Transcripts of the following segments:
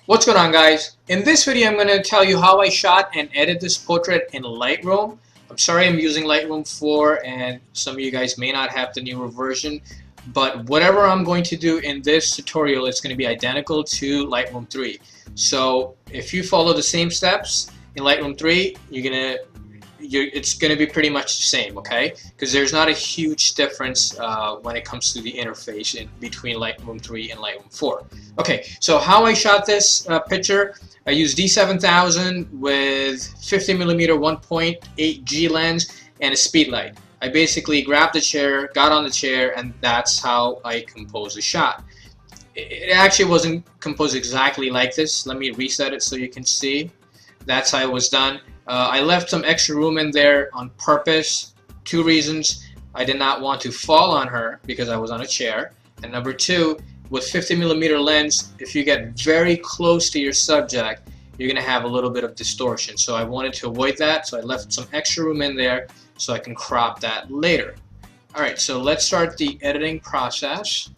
What's going on, guys? In this video I'm going to tell you how I shot and edited this portrait in Lightroom. I'm sorry I'm using Lightroom 4 and some of you guys may not have the newer version, but whatever I'm going to do in this tutorial is going to be identical to Lightroom 3. So if you follow the same steps in Lightroom 3, it's going to be pretty much the same, okay? Because there's not a huge difference when it comes to the interface between Lightroom 3 and Lightroom 4. Okay, so how I shot this picture, I used D7000 with 50mm 1.8G lens and a speed light. I basically grabbed the chair, got on the chair, and that's how I composed the shot. It actually wasn't composed exactly like this. Let me reset it so you can see. That's how it was done. I left some extra room in there on purpose. Two reasons. I did not want to fall on her because I was on a chair. And number two, with 50mm lens, if you get very close to your subject, you're going to have a little bit of distortion. So I wanted to avoid that, so I left some extra room in there so I can crop that later. Alright, so let's start the editing process.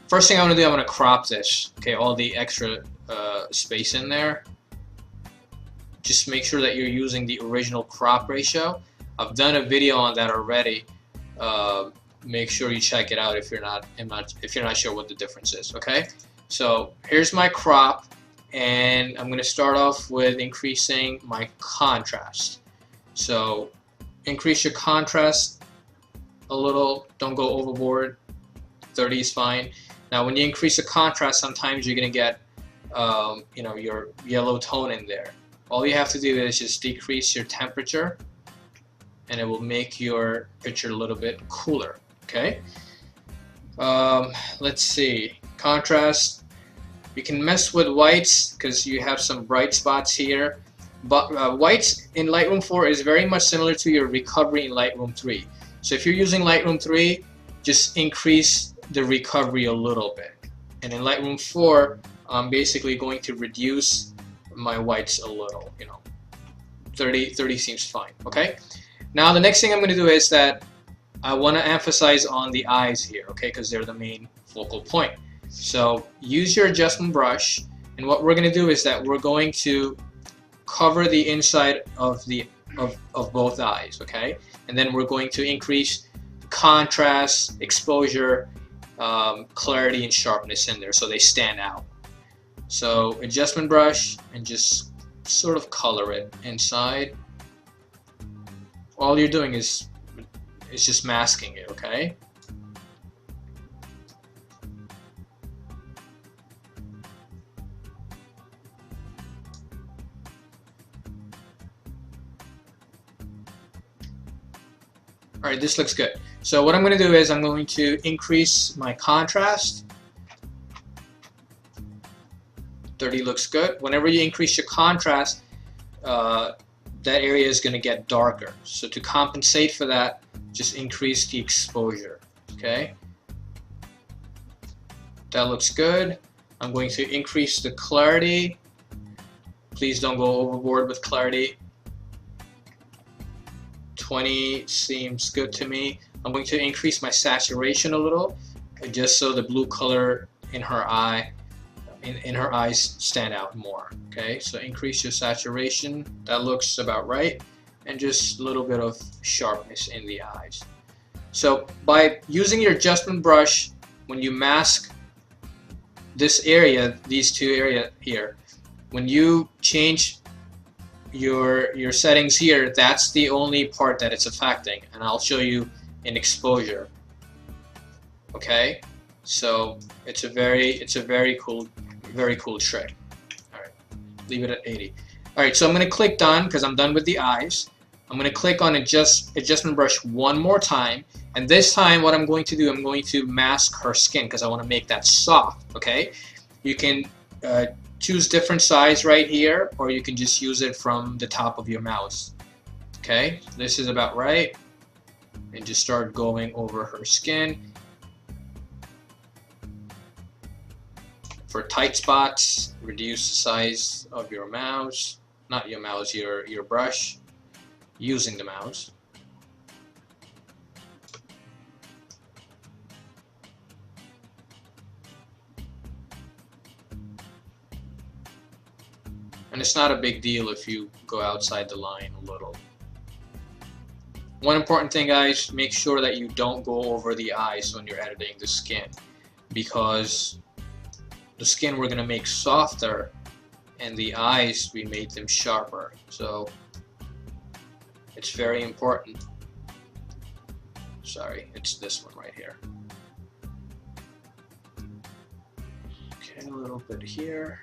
First thing I want to do, I want to crop this. Okay, all the extra space in there. Just make sure that you're using the original crop ratio. I've done a video on that already. Make sure you check it out if you're not sure what the difference is. Okay, so here's my crop, and I'm going to start off with increasing my contrast. So increase your contrast a little. Don't go overboard. 30 is fine. Now, when you increase the contrast, sometimes you're going to get your yellow tone in there. All you have to do is just decrease your temperature and it will make your picture a little bit cooler. Okay, let's see, contrast. You can mess with whites because you have some bright spots here, but whites in Lightroom 4 is very much similar to your recovery in Lightroom 3. So if you're using Lightroom 3, just increase the recovery a little bit, and in Lightroom 4 I'm basically going to reduce my whites a little, 30 seems fine. Okay, now the next thing I'm going to do is that I want to emphasize on the eyes here, okay, because they're the main focal point. So use your adjustment brush, and what we're going to do is that we're going to cover the inside of both eyes, okay, and then we're going to increase contrast, exposure, clarity, and sharpness in there so they stand out. So adjustment brush and just sort of color it inside. All you're doing is just masking it, okay? Alright, this looks good. So what I'm going to do is I'm going to increase my contrast. 30 looks good. Whenever you increase your contrast, that area is going to get darker. So to compensate for that, just increase the exposure. Okay, that looks good. I'm going to increase the clarity. Please don't go overboard with clarity. 20 seems good to me. I'm going to increase my saturation a little, just so the blue color in her eye, in her eyes stand out more. Okay, so increase your saturation. That looks about right, and just a little bit of sharpness in the eyes. So by using your adjustment brush, when you mask this area, these two areas here, when you change your settings here, that's the only part that it's affecting, and I'll show you in exposure. Okay, so it's a very cool trick. Alright, leave it at 80. Alright, so I'm going to click done because I'm done with the eyes. I'm going to click on adjustment brush one more time, and this time what I'm going to do, I'm going to mask her skin because I want to make that soft. Okay, you can choose different size right here, or you can just use it from the top of your mouse. Okay, this is about right, and just start going over her skin. For tight spots, reduce the size of your mouse, not your mouse, your brush, using the mouse. And it's not a big deal if you go outside the line a little. One important thing, guys, make sure that you don't go over the eyes when you're editing the skin, because the skin we're going to make softer and the eyes we made them sharper. So it's very important. Sorry, it's this one right here. Okay, a little bit here.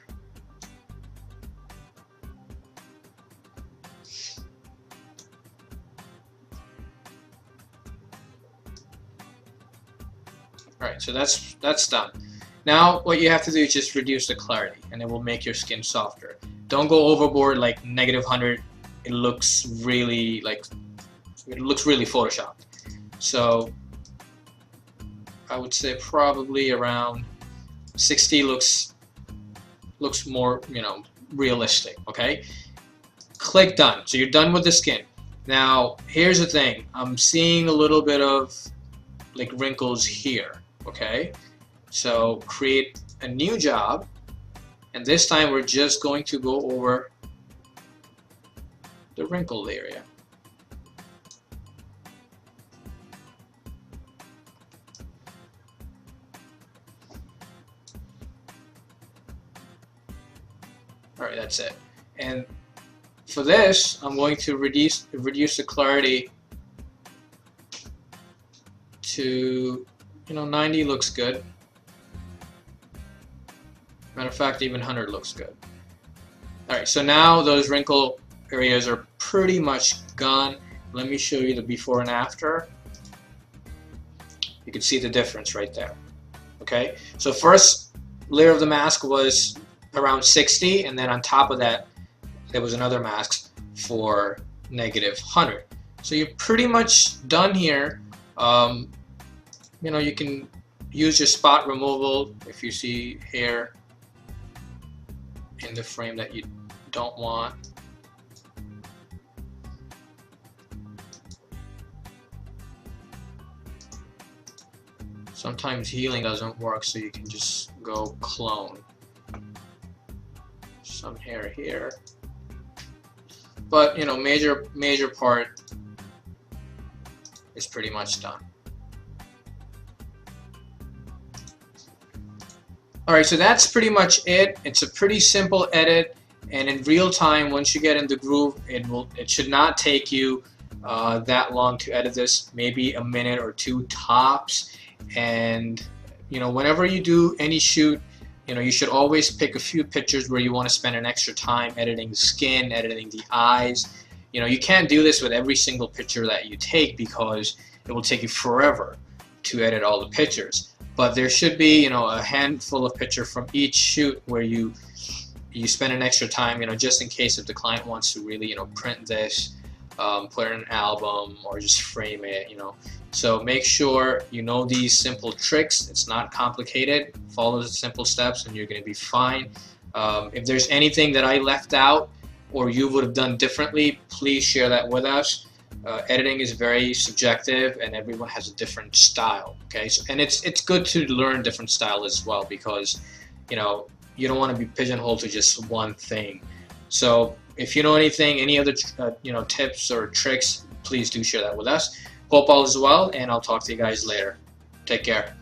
Alright, so that's done. Now what you have to do is just reduce the clarity, and it will make your skin softer. Don't go overboard like -100. It looks really photoshopped. So I would say probably around 60 looks more, you know, realistic. Okay, click done. So you're done with the skin. Now here's the thing. I'm seeing a little bit of like wrinkles here. Okay, so create a new job, and this time we're just going to go over the wrinkled area. Alright, that's it. And for this, I'm going to reduce the clarity to, you know, 90 looks good. Matter of fact, even 100 looks good. Alright, so now those wrinkle areas are pretty much gone. Let me show you the before and after. You can see the difference right there. Okay, so first layer of the mask was around 60, and then on top of that there was another mask for -100. So you're pretty much done here. You know, you can use your spot removal if you see hair in the frame that you don't want. Sometimes healing doesn't work, so you can just go clone. Some hair here, but you know, major part is pretty much done. Alright, so that's pretty much it. It's a pretty simple edit, and in real time, once you get in the groove, it should not take you that long to edit this, maybe a minute or two tops. And you know, whenever you do any shoot, you know, you should always pick a few pictures where you want to spend an extra time editing the skin, editing the eyes. You know, you can't do this with every single picture that you take, because it will take you forever to edit all the pictures. But there should be, you know, a handful of pictures from each shoot where you spend an extra time, you know, just in case if the client wants to really, you know, print this, put it in an album, or just frame it, you know. So make sure you know these simple tricks. It's not complicated. Follow the simple steps and you're going to be fine. If there's anything that I left out or you would have done differently, please share that with us. Editing is very subjective, and everyone has a different style. Okay, so, and it's good to learn different style as well, because you know, you don't want to be pigeonholed to just one thing. So if you know anything, any other you know, tips or tricks, please do share that with us. Hope all is well, and I'll talk to you guys later. Take care.